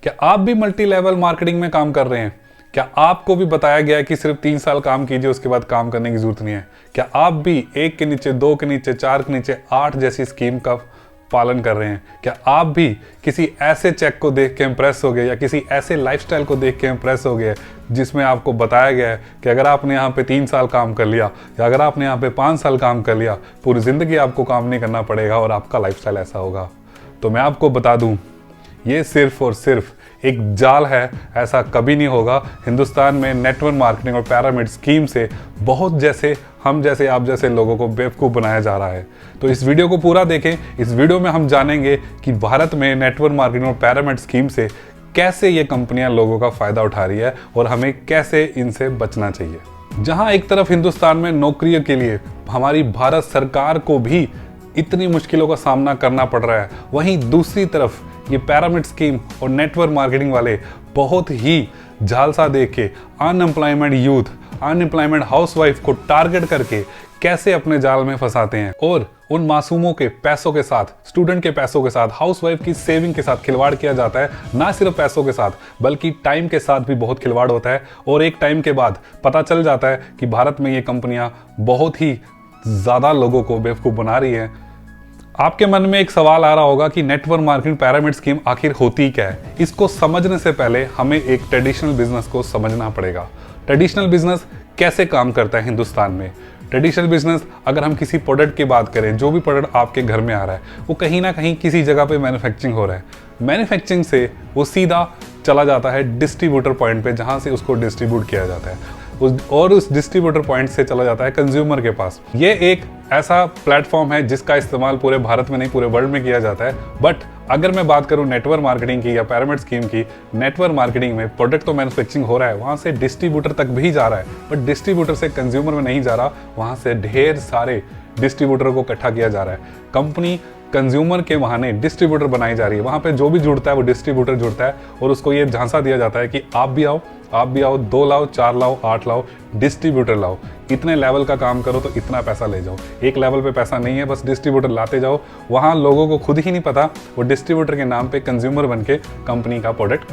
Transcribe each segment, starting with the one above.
क्या आप भी मल्टी लेवल मार्केटिंग में काम कर रहे हैं? क्या आपको भी बताया गया है कि सिर्फ 3 साल काम कीजिए, उसके बाद काम करने की जरूरत नहीं है? क्या आप भी 1 के नीचे 2 के नीचे 4 के नीचे 8 जैसी स्कीम का पालन कर रहे हैं? क्या आप भी किसी ऐसे चेक को देख के इंप्रेस हो गए या किसी ऐसे लाइफस्टाइल को देख के इंप्रेस हो गए जिसमें आपको बताया गया है कि अगर आपने यहाँ पे 3 साल काम कर लिया या अगर आपने यहाँ पे 5 साल काम कर लिया, पूरी जिंदगी आपको काम नहीं करना पड़ेगा और आपका लाइफस्टाइल ऐसा होगा? तो मैं आपको बता दूं, ये सिर्फ और सिर्फ एक जाल है। ऐसा कभी नहीं होगा। हिंदुस्तान में नेटवर्क मार्केटिंग और पिरामिड स्कीम से बहुत जैसे हम जैसे आप जैसे लोगों को बेवकूफ़ बनाया जा रहा है। तो इस वीडियो को पूरा देखें। इस वीडियो में हम जानेंगे कि भारत में नेटवर्क मार्केटिंग और पिरामिड स्कीम से कैसे ये कंपनियां लोगों का फ़ायदा उठा रही है और हमें कैसे इनसे बचना चाहिए। जहां एक तरफ हिंदुस्तान में नौकरियों के लिए हमारी भारत सरकार को भी इतनी मुश्किलों का सामना करना पड़ रहा है, वहीं दूसरी तरफ ये पिरामिड स्कीम और नेटवर्क मार्केटिंग वाले बहुत ही झालसा देख के अनएम्प्लॉयमेंट यूथ, अनएम्प्लॉयमेंट हाउसवाइफ को टारगेट करके कैसे अपने जाल में फंसाते हैं और उन मासूमों के पैसों के साथ, स्टूडेंट के पैसों के साथ, हाउसवाइफ की सेविंग के साथ खिलवाड़ किया जाता है। ना सिर्फ पैसों के साथ बल्कि टाइम के साथ भी बहुत खिलवाड़ होता है और एक टाइम के बाद पता चल जाता है कि भारत में ये कंपनियां बहुत ही ज़्यादा लोगों को बेवकूफ़ बना रही हैं। आपके मन में एक सवाल आ रहा होगा कि नेटवर्क मार्केटिंग पिरामिड स्कीम आखिर होती क्या है? इसको समझने से पहले हमें एक ट्रेडिशनल बिजनेस को समझना पड़ेगा। ट्रेडिशनल बिजनेस कैसे काम करता है हिंदुस्तान में? ट्रेडिशनल बिजनेस, अगर हम किसी प्रोडक्ट की बात करें, जो भी प्रोडक्ट आपके घर में आ रहा है वो कहीं ना कहीं किसी जगह पे मैन्युफैक्चरिंग हो रहा है। मैन्युफैक्चरिंग से वो सीधा चला जाता है डिस्ट्रीब्यूटर पॉइंट पे, जहाँ से उसको डिस्ट्रीब्यूट किया जाता है और उस डिस्ट्रीब्यूटर पॉइंट से चला जाता है कंज्यूमर के पास। ये एक ऐसा प्लेटफॉर्म है जिसका इस्तेमाल पूरे भारत में नहीं पूरे वर्ल्ड में किया जाता है। बट अगर मैं बात करूं नेटवर्क मार्केटिंग की या पिरामिड स्कीम की, नेटवर्क मार्केटिंग में प्रोडक्ट तो मैन्युफैक्चरिंग हो रहा है, वहां से डिस्ट्रीब्यूटर तक भी जा रहा है, बट डिस्ट्रीब्यूटर से कंज्यूमर में नहीं जा रहा, वहां से ढेर सारे डिस्ट्रीब्यूटर को इकट्ठा किया जा रहा है। कंपनी कंज्यूमर के बहाने डिस्ट्रीब्यूटर बनाई जा रही है। वहाँ पे जो भी जुड़ता है वो डिस्ट्रीब्यूटर जुड़ता है और उसको ये झांसा दिया जाता है कि आप भी आओ, 2 लाओ, 4 लाओ, 8 लाओ, डिस्ट्रीब्यूटर लाओ, इतने लेवल का काम करो तो इतना पैसा ले जाओ। एक लेवल पे पैसा नहीं है, बस डिस्ट्रीब्यूटर लाते जाओ। वहाँ लोगों को खुद ही नहीं पता वो डिस्ट्रीब्यूटर के नाम पे कंज्यूमर बन के कंपनी का प्रोडक्ट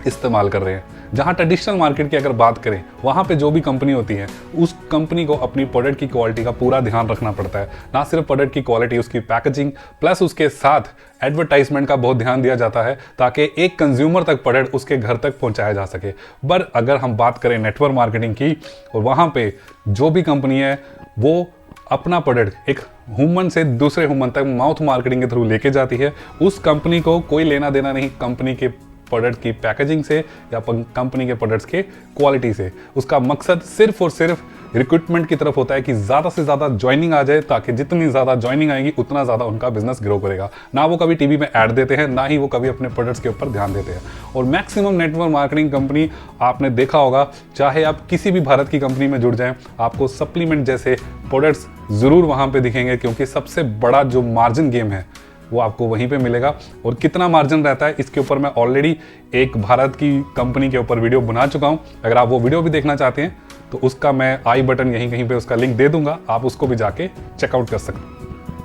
इस्तेमाल कर रहे हैं। जहाँ ट्रेडिशनल मार्केट की अगर बात करें, वहाँ पे जो भी कंपनी होती है उस कंपनी को अपनी प्रोडक्ट की क्वालिटी का पूरा ध्यान रखना पड़ता है। ना सिर्फ प्रोडक्ट की क्वालिटी, उसकी पैकेजिंग प्लस उसके साथ एडवर्टाइजमेंट का बहुत ध्यान दिया जाता है ताकि एक कंज्यूमर तक प्रोडक्ट उसके घर तक पहुंचाया जा सके। पर अगर हम बात करें नेटवर्क मार्केटिंग की, और वहाँ पे जो भी कंपनी है वो अपना प्रोडक्ट एक ह्यूमन से दूसरे ह्यूमन तक माउथ मार्केटिंग के थ्रू लेके जाती है। उस कंपनी को कोई लेना देना नहीं कंपनी के प्रोडक्ट की पैकेजिंग से या कंपनी के प्रोडक्ट्स के क्वालिटी से। उसका मकसद सिर्फ और सिर्फ रिक्रूटमेंट की तरफ होता है कि ज़्यादा से ज़्यादा ज्वाइनिंग आ जाए, ताकि जितनी ज़्यादा ज्वाइनिंग आएगी उतना ज़्यादा उनका बिजनेस ग्रो करेगा। ना वो कभी टीवी में ऐड देते हैं, ना ही वो कभी अपने प्रोडक्ट्स के ऊपर ध्यान देते हैं। और मैक्सिमम नेटवर्क मार्केटिंग कंपनी आपने देखा होगा, चाहे आप किसी भी भारत की कंपनी में जुड़ जाएं, आपको सप्लीमेंट जैसे प्रोडक्ट्स ज़रूर वहाँ पर दिखेंगे, क्योंकि सबसे बड़ा जो मार्जिन गेम है वो आपको वहीं पे मिलेगा। और कितना मार्जिन रहता है इसके ऊपर मैं ऑलरेडी एक भारत की कंपनी के ऊपर वीडियो बना चुका हूं। अगर आप वो वीडियो भी देखना चाहते हैं तो उसका मैं आई बटन यहीं कहीं पे उसका लिंक दे दूंगा, आप उसको भी जाके चेकआउट कर सकते हैं।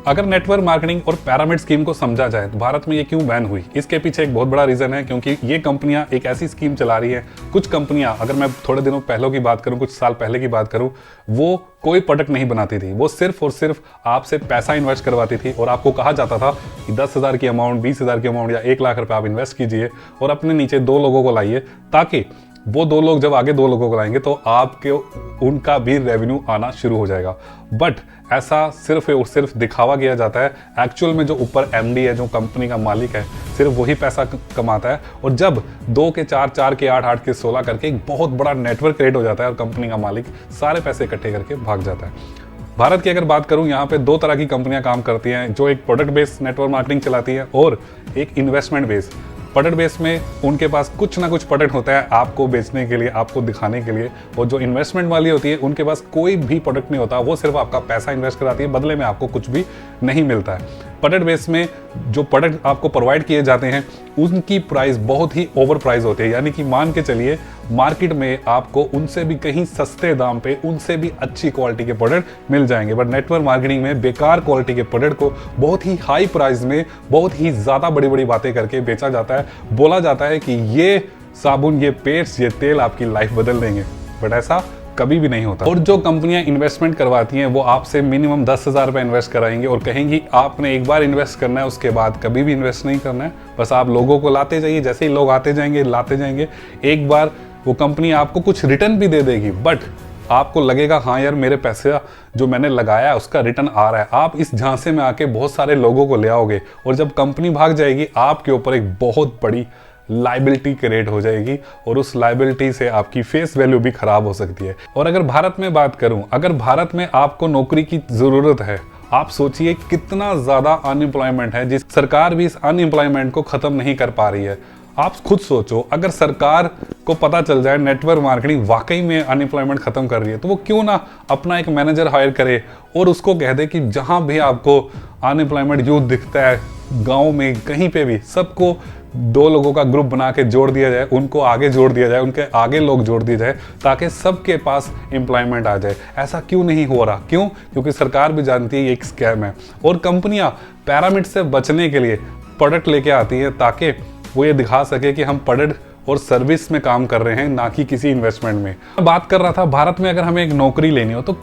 अगर नेटवर्क मार्केटिंग और पिरामिड स्कीम को समझा जाए तो भारत में ये क्यों बैन हुई, इसके पीछे एक बहुत बड़ा रीज़न है, क्योंकि ये कंपनियां एक ऐसी स्कीम चला रही है। कुछ कंपनियां, अगर मैं थोड़े दिनों पहले की बात करूं, कुछ साल पहले की बात करूं, वो कोई प्रोडक्ट नहीं बनाती थी, वो सिर्फ और सिर्फ आपसे पैसा इन्वेस्ट करवाती थी और आपको कहा जाता था कि 10,000 की अमाउंट, 20,000 की अमाउंट या 1 लाख रुपए आप इन्वेस्ट कीजिए और अपने नीचे 2 लोगों को लाइए, ताकि वो 2 लोग जब आगे 2 लोगों को लाएंगे तो आपके उनका भी रेवेन्यू आना शुरू हो जाएगा। बट ऐसा सिर्फ और सिर्फ दिखावा किया जाता है। एक्चुअल में जो ऊपर एमडी है, जो कंपनी का मालिक है, सिर्फ वही पैसा कमाता है। और जब 2 के 4, 4 के 8, 8 के 16 करके एक बहुत बड़ा नेटवर्क क्रिएट हो जाता है और कंपनी का मालिक सारे पैसे इकट्ठे करके भाग जाता है। भारत की अगर बात करूं, यहाँ पे 2 तरह की कंपनियां काम करती हैं, जो एक प्रोडक्ट बेस्ड नेटवर्क मार्केटिंग चलाती है और एक इन्वेस्टमेंट बेस्ड। प्रोडक्ट बेस में उनके पास कुछ ना कुछ प्रोडक्ट होता है आपको बेचने के लिए, आपको दिखाने के लिए। और जो इन्वेस्टमेंट वाली होती है उनके पास कोई भी प्रोडक्ट नहीं होता, वो सिर्फ आपका पैसा इन्वेस्ट कराती है, बदले में आपको कुछ भी नहीं मिलता है। प्रोडक्ट बेस में जो प्रोडक्ट आपको प्रोवाइड किए जाते हैं उनकी प्राइस बहुत ही ओवर प्राइस होती है, यानी कि मान के चलिए मार्केट में आपको उनसे भी कहीं सस्ते दाम पे उनसे भी अच्छी क्वालिटी के प्रोडक्ट मिल जाएंगे, बट नेटवर्क मार्केटिंग में बेकार क्वालिटी के प्रोडक्ट को बहुत ही हाई प्राइस में बहुत ही ज़्यादा बड़ी बड़ी बातें करके बेचा जाता है। बोला जाता है कि ये साबुन, ये पेस्ट, ये तेल आपकी लाइफ बदल देंगे, बट ऐसा कभी भी नहीं होता। और जो कंपनियां इन्वेस्टमेंट करवाती हैं वो आपसे मिनिमम 10,000 रुपये इन्वेस्ट कराएंगे और कहेंगी आपने एक बार इन्वेस्ट करना है, उसके बाद कभी भी इन्वेस्ट नहीं करना है, बस आप लोगों को लाते जाइए। जैसे ही लोग आते जाएंगे लाते जाएंगे, एक बार वो कंपनी आपको कुछ रिटर्न भी दे देगी, बट आपको लगेगा हाँ यार मेरे पैसे जो मैंने लगाया है उसका रिटर्न आ रहा है। आप इस झांसे में आके बहुत सारे लोगों को ले आओगे और जब कंपनी भाग जाएगी आपके ऊपर एक बहुत बड़ी लाइबिलिटी क्रिएट हो जाएगी और उस लाइबिलिटी से आपकी फेस वैल्यू भी खराब हो सकती है। और अगर भारत में बात करूं, अगर भारत में आपको नौकरी की जरूरत है, आप सोचिए कितना ज्यादा अनएम्प्लॉयमेंट है, जिस सरकार भी इस अनएम्प्लॉयमेंट को खत्म नहीं कर पा रही है। आप खुद सोचो, अगर सरकार को पता चल जाए नेटवर्क मार्केटिंग वाकई में अनएम्प्लॉयमेंट खत्म कर रही है, तो वो क्यों ना अपना एक मैनेजर हायर करे और उसको कह दे कि जहां भी आपको अनएम्प्लॉयमेंट यूथ दिखता है गांव में कहीं पे भी, सबको 2 लोगों का ग्रुप बना के जोड़ दिया जाए, उनको आगे जोड़ दिया जाए, उनके आगे लोग जोड़ दिए जाए ताकि सबके पास एम्प्लॉयमेंट आ जाए। ऐसा क्यों नहीं हो रहा? क्यों? क्योंकि सरकार भी जानती है ये एक स्कैम है और कंपनियां पिरामिड से बचने के लिए प्रोडक्ट लेके आती हैं ताकि वो ये दिखा सके कि हम प्रोडक्ट और सर्विस में काम कर रहे हैं, ना कि किसी इन्वेस्टमेंट में। मैं बात कर रहा था भारत में अगर हमें एक नौकरी लेनी हो तो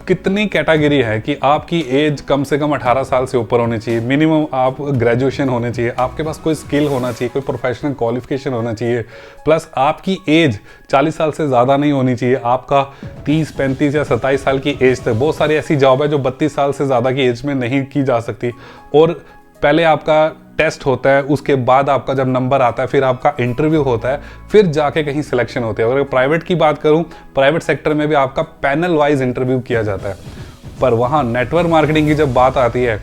कितनी कैटेगरी है कि आपकी एज कम से कम 18 साल से ऊपर होनी चाहिए, मिनिमम आप ग्रेजुएशन होने चाहिए, आपके पास कोई स्किल होना चाहिए, कोई प्रोफेशनल क्वालिफिकेशन होना चाहिए, प्लस आपकी एज 40 साल से ज़्यादा नहीं होनी चाहिए, आपका 30, 35 या 27 साल की एज तक। बहुत सारी ऐसी जॉब है जो 32 साल से ज़्यादा की एज में नहीं की जा सकती और पहले आपका टेस्ट होता है, उसके बाद आपका जब नंबर आता है फिर आपका इंटरव्यू होता है, फिर जाके कहीं सिलेक्शन होती है। अगर प्राइवेट की बात करूं, प्राइवेट सेक्टर में भी आपका पैनल वाइज इंटरव्यू किया जाता है, पर वहां नेटवर्क मार्केटिंग की जब बात आती है,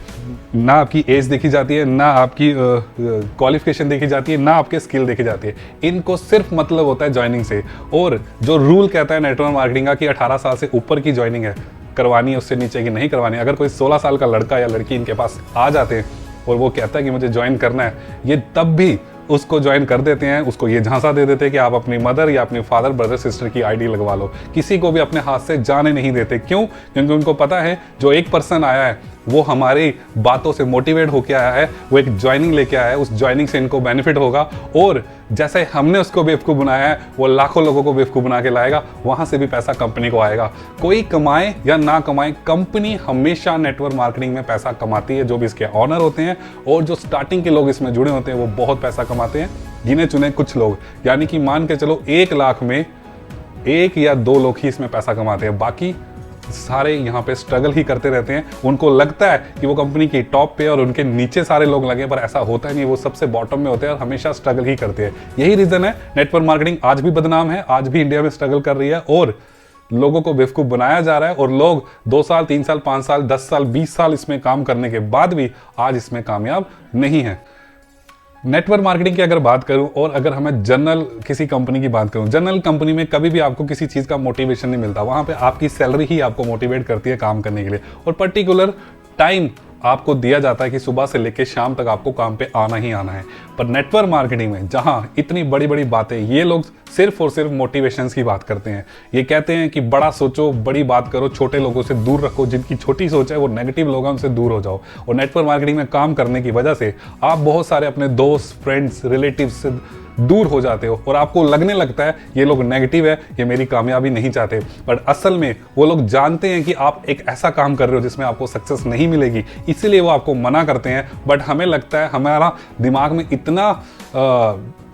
ना आपकी एज देखी जाती है, ना आपकी क्वालिफिकेशन देखी जाती है, ना आपके स्किल देखी जाती है। इनको सिर्फ मतलब होता है ज्वाइनिंग से। और जो रूल कहता है नेटवर्क मार्केटिंग का कि 18 साल से ऊपर की ज्वाइनिंग है करवानी है, उससे नीचे की नहीं करवानी। अगर कोई 16 साल का लड़का या लड़की इनके पास आ जाते हैं और वो कहता है कि मुझे ज्वाइन करना है, ये तब भी उसको ज्वाइन कर देते हैं। उसको ये झांसा दे देते हैं कि आप अपनी मदर या अपने फादर, ब्रदर, सिस्टर की आईडी लगवा लो। किसी को भी अपने हाथ से जाने नहीं देते। क्यों? क्योंकि उनको पता है जो एक पर्सन आया है वो हमारी बातों से मोटिवेट होकर आया है, वो एक ज्वाइनिंग लेके आया है, उस ज्वाइनिंग से इनको बेनिफिट होगा और जैसे हमने उसको बेवकूफ़ बनाया है वो लाखों लोगों को बेवकूफ़ बना के लाएगा, वहाँ से भी पैसा कंपनी को आएगा। कोई कमाए या ना कमाए, कंपनी हमेशा नेटवर्क मार्केटिंग में पैसा कमाती है। जो भी इसके ऑनर होते हैं और जो स्टार्टिंग के लोग इसमें जुड़े होते हैं वो बहुत पैसा कमाते हैं, गिने चुने कुछ लोग, यानी कि मान के चलो 1 लाख में 1 या 2 लोग ही इसमें पैसा कमाते हैं, बाकी सारे यहाँ पे स्ट्रगल ही करते रहते हैं। उनको लगता है कि वो कंपनी की टॉप पे और उनके नीचे सारे लोग लगे, पर ऐसा होता ही नहीं। वो सबसे बॉटम में होते हैं और हमेशा स्ट्रगल ही करते हैं। यही रीजन है नेटवर्क मार्केटिंग आज भी बदनाम है, आज भी इंडिया में स्ट्रगल कर रही है और लोगों को बेवकूफ़ बनाया जा रहा है और लोग 2 साल, 3 साल, 5 साल, 10 साल, 20 साल इसमें काम करने के बाद भी आज इसमें कामयाब नहीं है। नेटवर्क मार्केटिंग की अगर बात करूं और अगर हमें जनरल किसी कंपनी की बात करूं, जनरल कंपनी में कभी भी आपको किसी चीज़ का मोटिवेशन नहीं मिलता। वहां पे आपकी सैलरी ही आपको मोटिवेट करती है काम करने के लिए और पर्टिकुलर टाइम आपको दिया जाता है कि सुबह से लेकर शाम तक आपको काम पे आना ही आना है। पर नेटवर्क मार्केटिंग में जहां इतनी बड़ी बड़ी बातें, ये लोग सिर्फ और सिर्फ मोटिवेशंस की बात करते हैं। ये कहते हैं कि बड़ा सोचो, बड़ी बात करो, छोटे लोगों से दूर रखो, जिनकी छोटी सोच है वो नेगेटिव लोग हैं उनसे दूर हो जाओ। और नेटवर्क मार्केटिंग में काम करने की वजह से आप बहुत सारे अपने दोस्त, फ्रेंड्स, रिलेटिव्स से दूर हो जाते हो और आपको लगने लगता है ये लोग नेगेटिव है, ये मेरी कामयाबी नहीं चाहते। बट असल में वो लोग जानते हैं कि आप एक ऐसा काम कर रहे हो जिसमें आपको सक्सेस नहीं मिलेगी, इसीलिए वो आपको मना करते हैं। बट हमें लगता है, हमारा दिमाग में इतना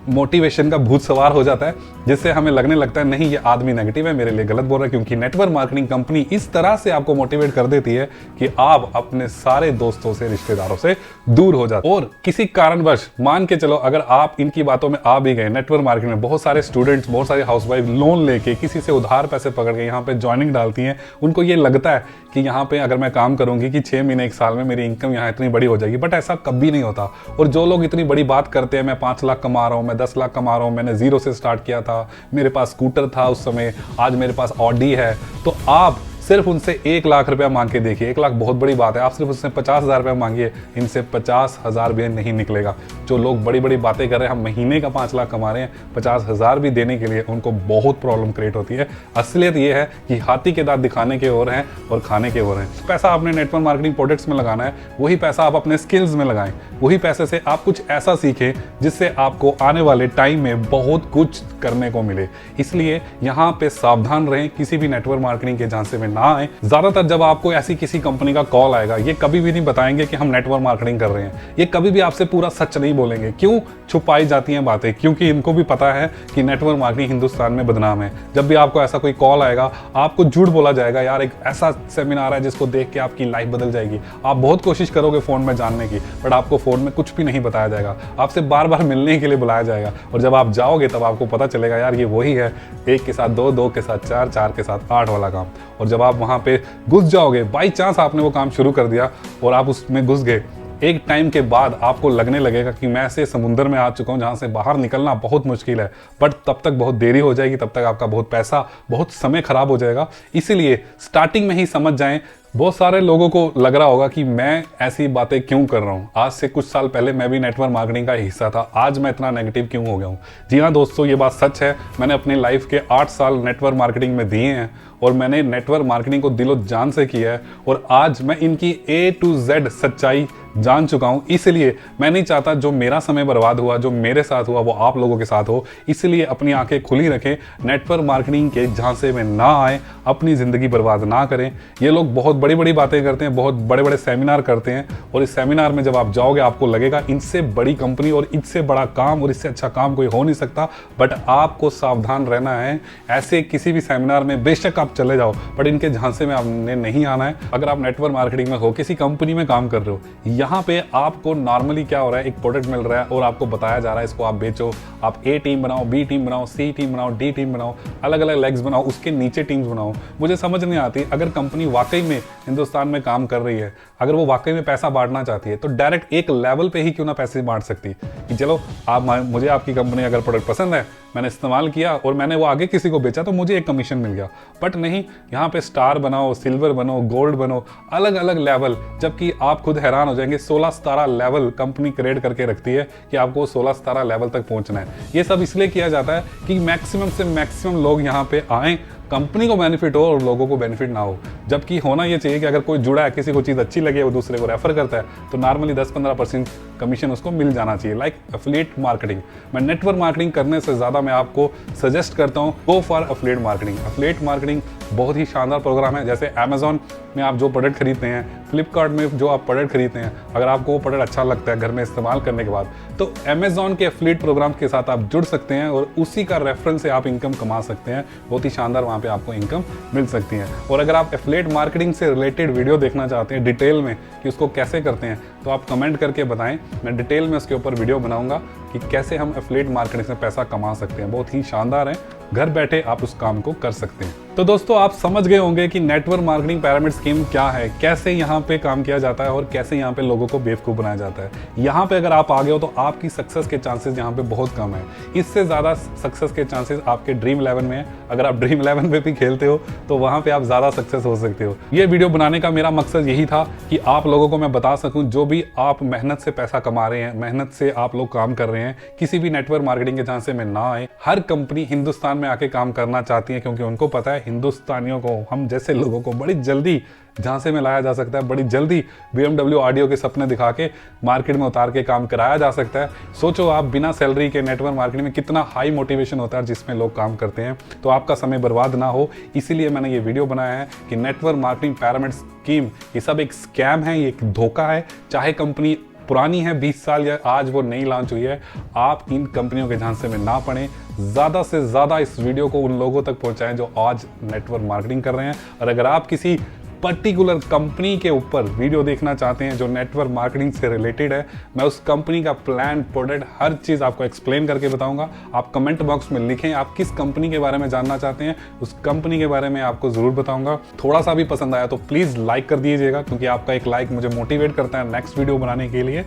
मोटिवेशन का भूत सवार हो जाता है जिससे हमें लगने लगता है नहीं ये आदमी नेगेटिव है, मेरे लिए गलत बोल रहा है। क्योंकि नेटवर्क मार्केटिंग कंपनी इस तरह से आपको मोटिवेट कर देती है कि आप अपने सारे दोस्तों से, रिश्तेदारों से दूर हो जाते। और किसी कारणवश मान के चलो अगर आप इनकी बातों में आ भी गए, नेटवर्क मार्केटिंग में बहुत सारे स्टूडेंट्स, बहुत सारे हाउसवाइफ लोन लेके किसी से उधार पैसे पकड़ के यहाँ पे ज्वाइनिंग डालती हैं। उनको ये लगता है कि यहाँ पे अगर मैं काम करूंगी कि 6 महीने 1 साल में मेरी इनकम यहाँ इतनी बड़ी हो जाएगी, बट ऐसा कभी नहीं होता। और जो लोग इतनी बड़ी बात करते हैं, मैं 5 लाख कमा रहा हूँ, मैं 10 लाख कमा रहा हूँ, मैंने 0 से स्टार्ट किया था, मेरे पास स्कूटर था उस समय, आज मेरे पास ऑडी है, तो आप सिर्फ उनसे 1 लाख रुपया मांग के देखिए। 1 लाख बहुत बड़ी बात है। आप सिर्फ उससे 50,000 रुपया मांगिए, इनसे 50,000 भी नहीं निकलेगा। जो लोग बड़ी बड़ी बातें कर रहे हैं, हम महीने का 5 लाख कमा रहे हैं, 50,000 भी देने के लिए उनको बहुत प्रॉब्लम क्रिएट होती है। असलियत ये है कि हाथी के दांत दिखाने के और हैं और खाने के और हैं। पैसा आपने नेटवर्क मार्केटिंग प्रोडक्ट्स में लगाना है, वही पैसा आप अपने स्किल्स में लगाएं। वही पैसे से आप कुछ ऐसा सीखें जिससे आपको आने वाले टाइम में बहुत कुछ करने को मिले। इसलिए यहाँ पे सावधान रहें, किसी भी नेटवर्क मार्केटिंग के झांसे में ना आए। ज्यादातर जब आपको ऐसी किसी कंपनी का कॉल आएगा, ये कभी भी नहीं बताएंगे कि हम नेटवर्क मार्केटिंग कर रहे हैं। ये कभी भी आपसे पूरा सच नहीं बोलेंगे। क्यों? छुपाई जाती हैं बातें, क्योंकि इनको भी पता है कि नेटवर्क मार्केटिंग हिंदुस्तान में बदनाम है। जब भी आपको ऐसा कोई कॉल आएगा, आपको झूठ बोला जाएगा, यार एक ऐसा सेमिनार है जिसको देख के आपकी लाइफ बदल जाएगी। आप बहुत कोशिश करोगे फोन में जानने की, बट आपको फोन में कुछ भी नहीं बताया जाएगा। आपसे बार बार मिलने के लिए बुलाया जाएगा, और जब आप जाओगे तब आपको पता चलेगा यार ये वही है, 1 के साथ 2, 2 के साथ 4, 4 के साथ 8 वाला काम। और जब आप वहां पे घुस जाओगे, बाई चांस आपने वो काम शुरू कर दिया और आप उसमें घुस गए, एक टाइम के बाद आपको लगने लगेगा कि मैं ऐसे समुद्र में आ चुका हूं जहां से बाहर निकलना बहुत मुश्किल है। बट तब तक बहुत देरी हो जाएगी, तब तक आपका बहुत पैसा, बहुत समय खराब हो जाएगा। इसीलिए स्टार्टिंग में ही समझ जाएं। बहुत सारे लोगों को लग रहा होगा कि मैं ऐसी बातें क्यों कर रहा हूं, आज से कुछ साल पहले मैं भी नेटवर्क मार्केटिंग का हिस्सा था, आज मैं इतना नेगेटिव क्यों हो गया हूं। जी हाँ दोस्तों, ये बात सच है। मैंने अपनी लाइफ के 8 साल नेटवर्क मार्केटिंग में दिए हैं और मैंने नेटवर्क मार्केटिंग को दिलो जान से किया है, और आज मैं इनकी A to Z सच्चाई जान चुका हूं। इसलिए मैं नहीं चाहता जो मेरा समय बर्बाद हुआ, जो मेरे साथ हुआ, वो आप लोगों के साथ हो। इसलिए अपनी आंखें खुली रखें, नेटवर्क मार्केटिंग के झांसे में ना आए, अपनी ज़िंदगी बर्बाद ना करें। ये लोग बहुत बड़ी बड़ी बातें करते हैं, बहुत बड़े बड़े सेमिनार करते हैं, और इस सेमिनार में जब आप जाओगे आपको लगेगा इनसे बड़ी कंपनी और इससे बड़ा काम और इससे अच्छा काम कोई हो नहीं सकता। बट आपको सावधान रहना है। ऐसे किसी भी सेमिनार में बेशक आप चले जाओ, बट इनके झांसे में आपने नहीं आना है। अगर आप नेटवर्क मार्केटिंग में हो, किसी कंपनी में काम कर रहे हो, यहाँ पे आपको नॉर्मली क्या हो रहा है, एक प्रोडक्ट मिल रहा है और आपको बताया जा रहा है इसको आप बेचो, आप A टीम बनाओ, B टीम बनाओ, C टीम बनाओ, D टीम बनाओ, अलग अलग लेग्स बनाओ, उसके नीचे टीम्स बनाओ। मुझे समझ नहीं आती, अगर कंपनी वाकई में हिंदुस्तान में काम कर रही है, अगर वो वाकई में पैसा बांटना चाहती है, तो डायरेक्ट एक लेवल पे ही क्यों ना पैसे बांट सकती कि चलो आप, मुझे आपकी कंपनी अगर प्रोडक्ट पसंद है, मैंने इस्तेमाल किया और मैंने वो आगे किसी को बेचा तो मुझे एक कमीशन मिल गया। बट नहीं, यहाँ पे स्टार बनाओ, सिल्वर बनो, गोल्ड बनो, अलग अलग लेवल, जबकि आप खुद हैरान हो जाएंगे 16-17 लेवल कंपनी क्रिएट करके रखती है कि आपको 16-17 लेवल तक पहुंचना है। ये सब इसलिए किया जाता है कि मैक्सिमम से मैक्सिमम लोग यहाँ पे आएँ, कंपनी को बेनिफिट हो और लोगों को बेनिफिट ना हो। जबकि होना ये चाहिए कि अगर कोई जुड़ा है, किसी को चीज़ अच्छी लगे, वो दूसरे को रेफर करता है, तो नॉर्मली 10-15% कमीशन उसको मिल जाना चाहिए। Like affiliate marketing. मैं नेटवर्क मार्केटिंग करने से ज़्यादा मैं आपको सजेस्ट करता हूँ, go for affiliate marketing. Affiliate marketing बहुत ही शानदार प्रोग्राम है। जैसे अमेजॉन में आप जो प्रोडक्ट खरीदते हैं, फ्लिपकार्ट में जो आप प्रोडक्ट खरीदते हैं, अगर आपको वो प्रोडक्ट अच्छा लगता है घर में इस्तेमाल करने के बाद, तो अमेजॉन के एफिलिएट प्रोग्राम के साथ आप जुड़ सकते हैं और उसी का रेफरेंस से आप इनकम कमा सकते हैं। बहुत ही शानदार वहाँ पे आपको इनकम मिल सकती है। और अगर आप एफिलिएट मार्केटिंग से रिलेटेड वीडियो देखना चाहते हैं डिटेल में कि उसको कैसे करते हैं, तो आप कमेंट करके बताएं, मैं डिटेल में उसके ऊपर वीडियो बनाऊंगा कि कैसे हम एफिलिएट मार्केटिंग से पैसा कमा सकते हैं। बहुत ही शानदार है, घर बैठे आप उस काम को कर सकते हैं। तो दोस्तों, आप समझ गए होंगे कि नेटवर्क मार्केटिंग पिरामिड स्कीम क्या है, कैसे यहाँ पे काम किया जाता है और कैसे यहाँ पे लोगों को बेवकूफ़ बनाया जाता है। यहाँ पे अगर आप आ गए हो तो आपकी सक्सेस के चांसेस यहाँ पे बहुत कम है। इससे ज़्यादा सक्सेस के चांसेस आपके ड्रीम 11 में है। अगर आप ड्रीम 11 में भी खेलते हो तो वहाँ पे आप ज़्यादा सक्सेस हो सकते हो। ये वीडियो बनाने का मेरा मकसद यही था कि आप लोगों को मैं बता सकूँ, जो भी आप मेहनत से पैसा कमा रहे हैं, मेहनत से आप लोग काम कर रहे हैं, किसी भी नेटवर्क मार्केटिंग के झांसे में ना आए। हर कंपनी हिंदुस्तान में आके काम करना चाहती है, क्योंकि उनको पता है हिंदुस्तानियों को, हम जैसे लोगों को बड़ी जल्दी झांसे में लाया जा सकता है, बड़ी जल्दी BMW ऑडियो के सपने दिखा के मार्केट में उतार के काम कराया जा सकता है। सोचो आप बिना सैलरी के नेटवर्क मार्केटिंग में कितना हाई मोटिवेशन होता है जिसमें लोग काम करते हैं। तो आपका समय बर्बाद ना हो, इसीलिए मैंने ये वीडियो बनाया है कि नेटवर्क मार्केटिंग पिरामिड स्कीम, ये सब एक स्कैम है, ये एक धोखा है। चाहे कंपनी पुरानी है 20 साल या आज वो नई लॉन्च हुई है, आप इन कंपनियों के झांसे में ना पड़ें। ज़्यादा से ज़्यादा इस वीडियो को उन लोगों तक पहुंचाएं जो आज नेटवर्क मार्केटिंग कर रहे हैं। और अगर आप किसी पर्टिकुलर कंपनी के ऊपर वीडियो देखना चाहते हैं जो नेटवर्क मार्केटिंग से रिलेटेड है, मैं उस कंपनी का प्लान, प्रोडक्ट, हर चीज़ आपको एक्सप्लेन करके बताऊंगा। आप कमेंट बॉक्स में लिखें आप किस कंपनी के बारे में जानना चाहते हैं, उस कंपनी के बारे में आपको ज़रूर बताऊंगा। थोड़ा सा भी पसंद आया तो प्लीज़ लाइक कर दीजिएगा, क्योंकि आपका एक लाइक मुझे मोटिवेट करता है नेक्स्ट वीडियो बनाने के लिए।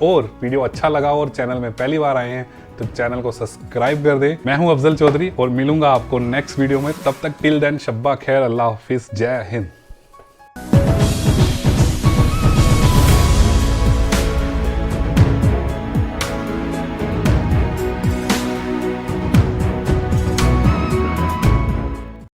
और वीडियो अच्छा लगा और चैनल में पहली बार आए हैं तो चैनल को सब्सक्राइब कर दे। मैं हूं अफजल चौधरी और मिलूंगा आपको नेक्स्ट वीडियो में। तब तक टिल देन शब्बा खैर, अल्लाह हाफिज, जय हिंद।